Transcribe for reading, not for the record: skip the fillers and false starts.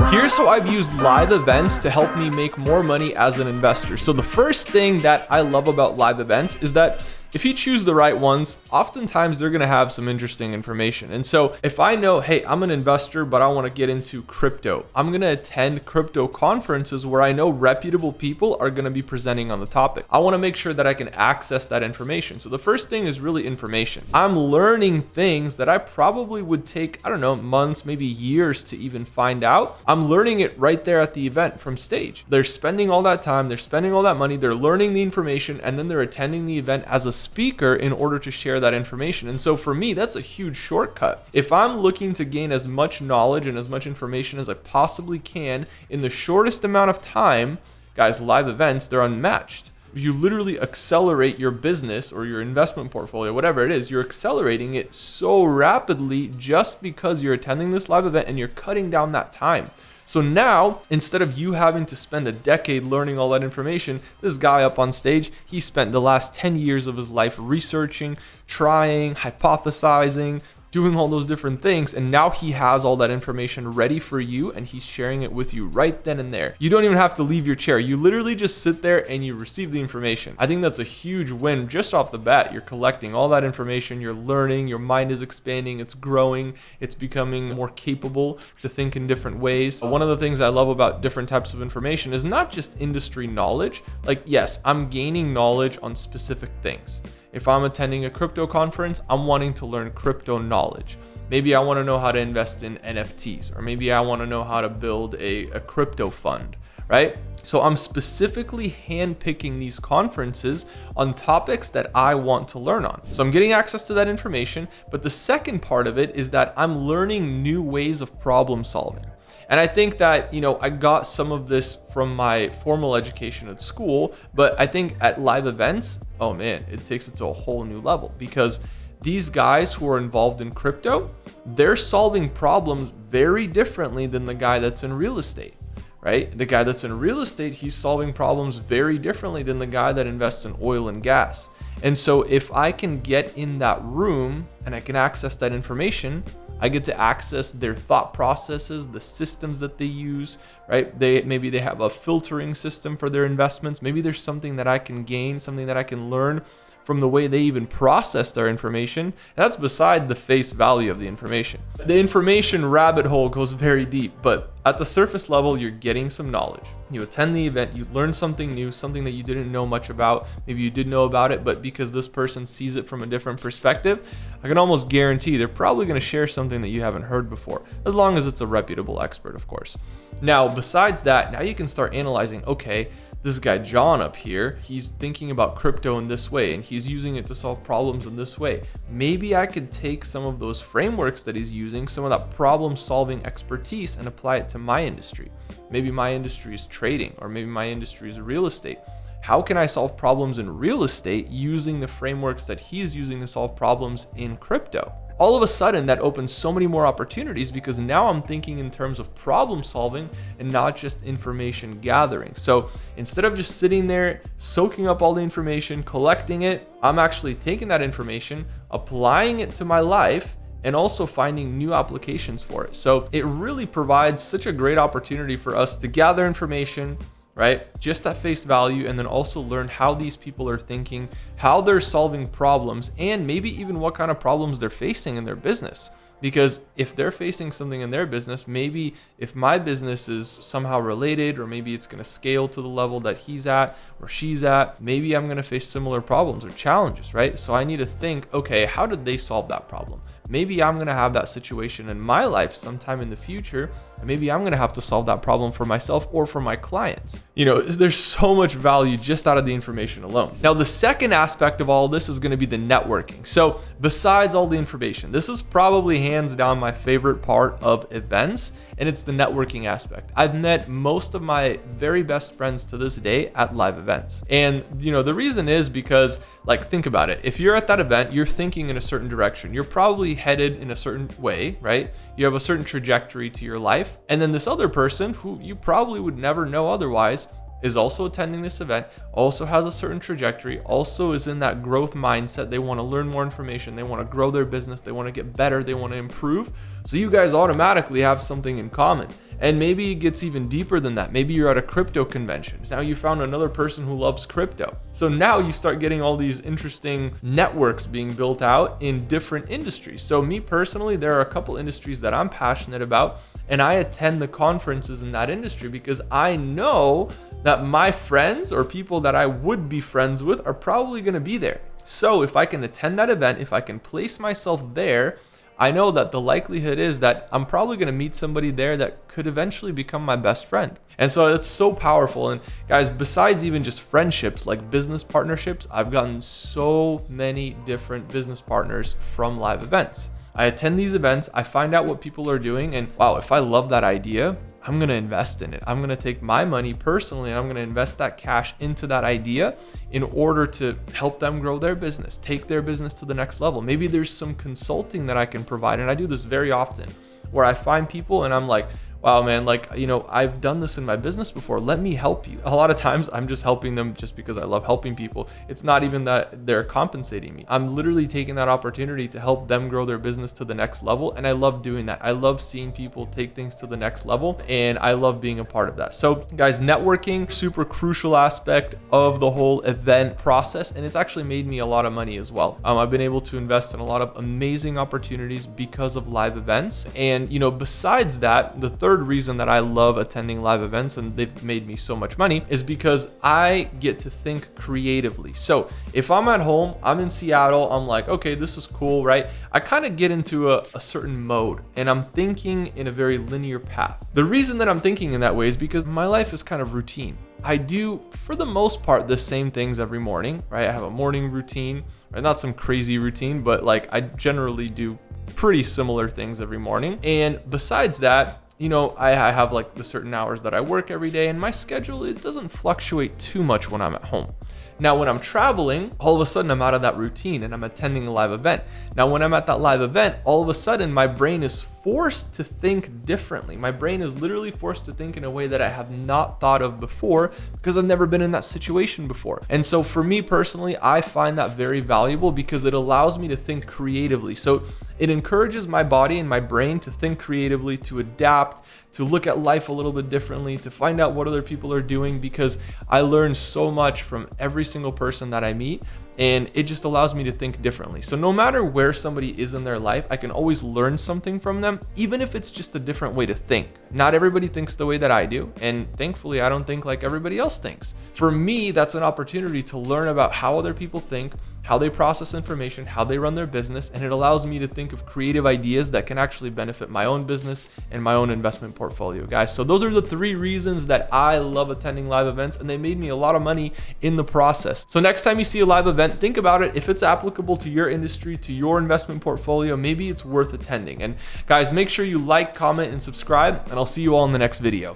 Here's how I've used live events to help me make more money as an investor. So the first thing that I love about live events is that if you choose the right ones, oftentimes they're going to have some interesting information. And so if I know, hey, I'm an investor, but I want to get into crypto, I'm going to attend crypto conferences where I know reputable people are going to be presenting on the topic. I want to make sure that I can access that information. So the first thing is really information. I'm learning things that I probably would take, I don't know, months, maybe years to even find out. I'm learning it right there at the event from stage. They're spending all that time, they're spending all that money, they're learning the information, and then they're attending the event as a speaker in order to share that information. And so for me, that's a huge shortcut. If I'm looking to gain as much knowledge and as much information as I possibly can in the shortest amount of time, guys, live events, they're unmatched. You literally accelerate your business or your investment portfolio, whatever it is, you're accelerating it so rapidly just because you're attending this live event and you're cutting down that time. So now, instead of you having to spend a decade learning all that information, this guy up on stage, he spent the last 10 years of his life researching, trying, hypothesizing, doing all those different things, and now he has all that information ready for you and he's sharing it with you right then and there. You don't even have to leave your chair. You literally just sit there and you receive the information. I think that's a huge win just off the bat. You're collecting all that information, you're learning, your mind is expanding, it's growing, it's becoming more capable to think in different ways. One of the things I love about different types of information is not just industry knowledge. Like, yes, I'm gaining knowledge on specific things. If I'm attending a crypto conference, I'm wanting to learn crypto knowledge. Maybe I want to know how to invest in NFTs, or maybe I want to know how to build a crypto fund, right? So I'm specifically handpicking these conferences on topics that I want to learn on. So I'm getting access to that information, but the second part of it is that I'm learning new ways of problem solving. And I think that, I got some of this from my formal education at school, but I think at live events, oh man, it takes it to a whole new level, because these guys who are involved in crypto, they're solving problems very differently than the guy that's in real estate, right? The guy that's in real estate, he's solving problems very differently than the guy that invests in oil and gas. And so if I can get in that room and I can access that information, I get to access their thought processes, the systems that they use, right? Maybe they have a filtering system for their investments. Maybe there's something that I can gain, something that I can learn from the way they even process their information. That's beside the face value of the information. The information rabbit hole goes very deep, but at the surface level, you're getting some knowledge. You attend the event, you learn something new, something that you didn't know much about. Maybe you did know about it, but because this person sees it from a different perspective, I can almost guarantee they're probably going to share something that you haven't heard before, as long as it's a reputable expert, of course. Now, besides that, now you can start analyzing, okay, this guy John up here, he's thinking about crypto in this way and he's using it to solve problems in this way. Maybe I could take some of those frameworks that he's using, some of that problem solving expertise, and apply it to my industry. Maybe my industry is trading, or maybe my industry is real estate. How can I solve problems in real estate using the frameworks that he's using to solve problems in crypto? All of a sudden, that opens so many more opportunities, because now I'm thinking in terms of problem solving and not just information gathering. So instead of just sitting there, soaking up all the information, collecting it, I'm actually taking that information, applying it to my life, and also finding new applications for it. So it really provides such a great opportunity for us to gather information, right? Just at face value, and then also learn how these people are thinking, how they're solving problems, and maybe even what kind of problems they're facing in their business. Because if they're facing something in their business, maybe if my business is somehow related, or maybe it's going to scale to the level that he's at or she's at, maybe I'm going to face similar problems or challenges, right? So I need to think, okay, how did they solve that problem? Maybe I'm going to have that situation in my life sometime in the future, and maybe I'm going to have to solve that problem for myself or for my clients. There's so much value just out of the information alone. Now, the second aspect of all this is going to be the networking. So besides all the information, this is probably hands down my favorite part of events, and it's the networking aspect. I've met most of my very best friends to this day at live events. And the reason is because, think about it. If you're at that event, you're thinking in a certain direction. You're probably headed in a certain way, right? You have a certain trajectory to your life. And then this other person, who you probably would never know otherwise, is also attending this event, also has a certain trajectory, also is in that growth mindset. They want to learn more information, they want to grow their business, they want to get better, they want to improve. So you guys automatically have something in common. And maybe it gets even deeper than that. Maybe you're at a crypto convention. Now you found another person who loves crypto. So now you start getting all these interesting networks being built out in different industries. So me personally, there are a couple industries that I'm passionate about, and I attend the conferences in that industry because I know that my friends or people that I would be friends with are probably going to be there. So if I can attend that event, if I can place myself there, I know that the likelihood is that I'm probably going to meet somebody there that could eventually become my best friend. And so it's so powerful. And guys, besides even just friendships, like business partnerships, I've gotten so many different business partners from live events. I attend these events, I find out what people are doing, and wow, if I love that idea, I'm going to invest in it. I'm going to take my money personally and I'm going to invest that cash into that idea in order to help them grow their business, take their business to the next level. Maybe there's some consulting that I can provide. And I do this very often where I find people and I'm like, wow, man, like, I've done this in my business before. Let me help you. A lot of times I'm just helping them just because I love helping people. It's not even that they're compensating me. I'm literally taking that opportunity to help them grow their business to the next level. And I love doing that. I love seeing people take things to the next level. And I love being a part of that. So guys, networking, super crucial aspect of the whole event process. And it's actually made me a lot of money as well. I've been able to invest in a lot of amazing opportunities because of live events. And, besides that, the third reason that I love attending live events and they've made me so much money is because I get to think creatively. So if I'm at home, I'm in Seattle, I'm like, okay, this is cool, right? I kind of get into a certain mode and I'm thinking in a very linear path. The reason that I'm thinking in that way is because my life is kind of routine. I do, for the most part, the same things every morning, right? I have a morning routine, right? Not some crazy routine, but like I generally do pretty similar things every morning. And besides that, I have like the certain hours that I work every day, and my schedule, it doesn't fluctuate too much when I'm at home. Now, when I'm traveling, all of a sudden I'm out of that routine and I'm attending a live event. Now, when I'm at that live event, all of a sudden my brain is forced to think differently. My brain is literally forced to think in a way that I have not thought of before because I've never been in that situation before. And so for me personally, I find that very valuable because it allows me to think creatively. So it encourages my body and my brain to think creatively, to adapt, to look at life a little bit differently, to find out what other people are doing, because I learn so much from every single person that I meet. And it just allows me to think differently. So no matter where somebody is in their life, I can always learn something from them, even if it's just a different way to think. Not everybody thinks the way that I do. And thankfully, I don't think like everybody else thinks. For me, that's an opportunity to learn about how other people think, how they process information, how they run their business, and it allows me to think of creative ideas that can actually benefit my own business and my own investment portfolio, guys. So those are the 3 reasons that I love attending live events, and they made me a lot of money in the process. So next time you see a live event, think about it. If it's applicable to your industry, to your investment portfolio, maybe it's worth attending. And guys, make sure you like, comment, and subscribe, and I'll see you all in the next video.